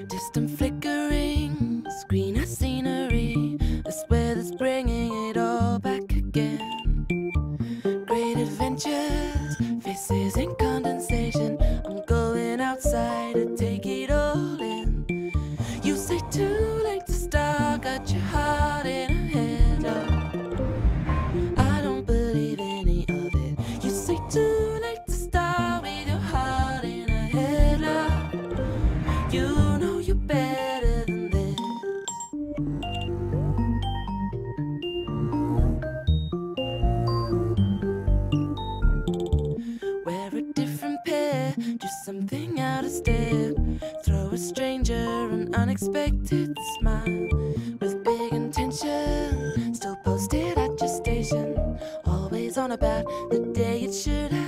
Distant flickering, screen of scenery, a swear that's bringing it all back again. Great adventures, faces in condensation. I'm going outside to take it all in. You say too late to start, got your heart in a headlock. I don't believe any of it. You say too late to start with your heart in a headlock. You know you're better than this. Wear a different pair, do something out of step. Throw a stranger an unexpected smile with big intention. Still posted at your station, always on about the day it should have